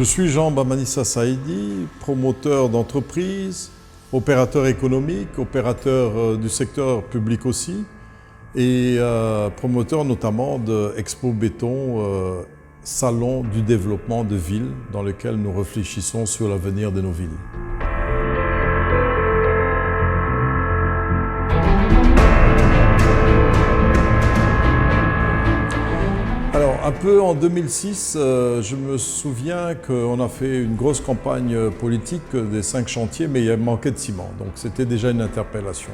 suis Jean Bamanissa Saïdi, promoteur d'entreprise, opérateur économique, opérateur du secteur public aussi, et promoteur notamment de Expo Béton, salon du développement de villes dans lequel nous réfléchissons sur l'avenir de nos villes. Alors, un peu en 2006, je me souviens qu'on a fait une grosse campagne politique des 5 chantiers, mais il manquait de ciment, donc c'était déjà une interpellation.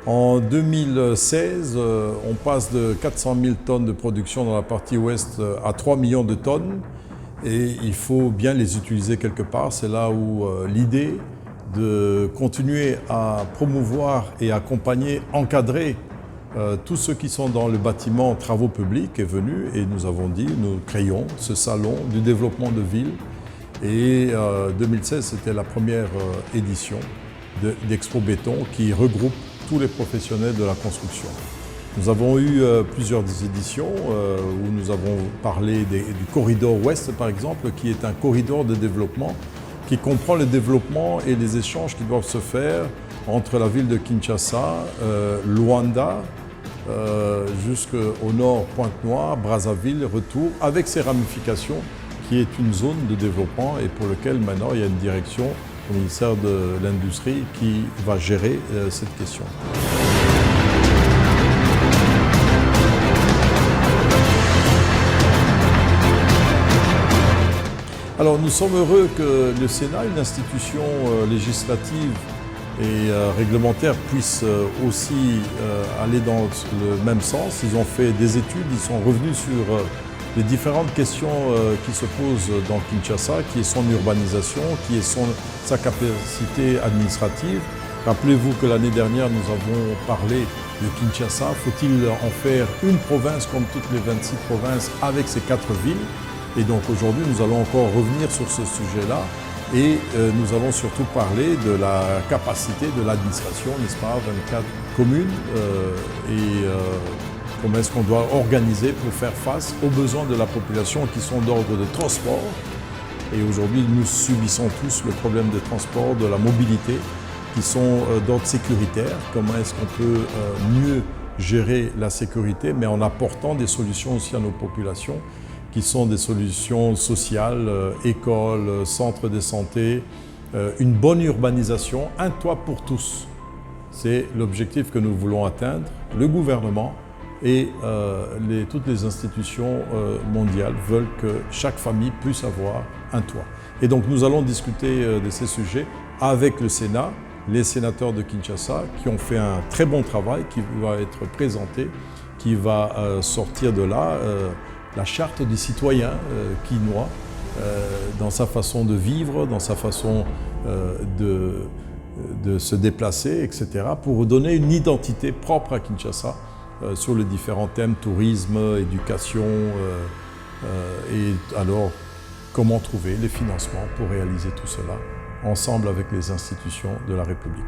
En 2016, on passe de 400 000 tonnes de production dans la partie ouest à 3 millions de tonnes, et il faut bien les utiliser quelque part. C'est là où l'idée de continuer à promouvoir et accompagner, encadrer tous ceux qui sont dans le bâtiment travaux publics est venue, et nous avons dit, nous créons ce salon du développement de villes. Et 2016, c'était la première édition d'Expo Béton qui regroupe tous les professionnels de la construction. Nous avons eu plusieurs éditions où nous avons parlé du corridor ouest, par exemple, qui est un corridor de développement qui comprend le développement et les échanges qui doivent se faire entre la ville de Kinshasa, Luanda, jusqu'au nord, Pointe-Noire, Brazzaville, retour, avec ses ramifications, qui est une zone de développement et pour lequel maintenant il y a une direction au ministère de l'Industrie qui va gérer cette question. Alors nous sommes heureux que le Sénat, une institution législative et réglementaire, puisse aussi aller dans le même sens. Ils ont fait des études, ils sont revenus sur les différentes questions qui se posent dans Kinshasa, qui est son urbanisation, qui est sa capacité administrative. Rappelez-vous que l'année dernière, nous avons parlé de Kinshasa. Faut-il en faire une province comme toutes les 26 provinces avec ses 4 villes? Et donc aujourd'hui, nous allons encore revenir sur ce sujet-là. Et nous allons surtout parler de la capacité de l'administration, n'est-ce pas, 24 communes, comment est-ce qu'on doit organiser pour faire face aux besoins de la population qui sont d'ordre de transport. Et aujourd'hui, nous subissons tous le problème de transport, de la mobilité, qui sont d'ordre sécuritaire. Comment est-ce qu'on peut mieux gérer la sécurité, mais en apportant des solutions aussi à nos populations, qui sont des solutions sociales, écoles, centres de santé, une bonne urbanisation, un toit pour tous. C'est l'objectif que nous voulons atteindre. Le gouvernement et toutes les institutions mondiales veulent que chaque famille puisse avoir un toit. Et donc nous allons discuter de ces sujets avec le Sénat, les sénateurs de Kinshasa qui ont fait un très bon travail qui va être présenté, qui va sortir de là la charte des citoyens quinois dans sa façon de vivre, dans sa façon de se déplacer, etc., pour donner une identité propre à Kinshasa sur les différents thèmes, tourisme, éducation, et alors comment trouver les financements pour réaliser tout cela ensemble avec les institutions de la République.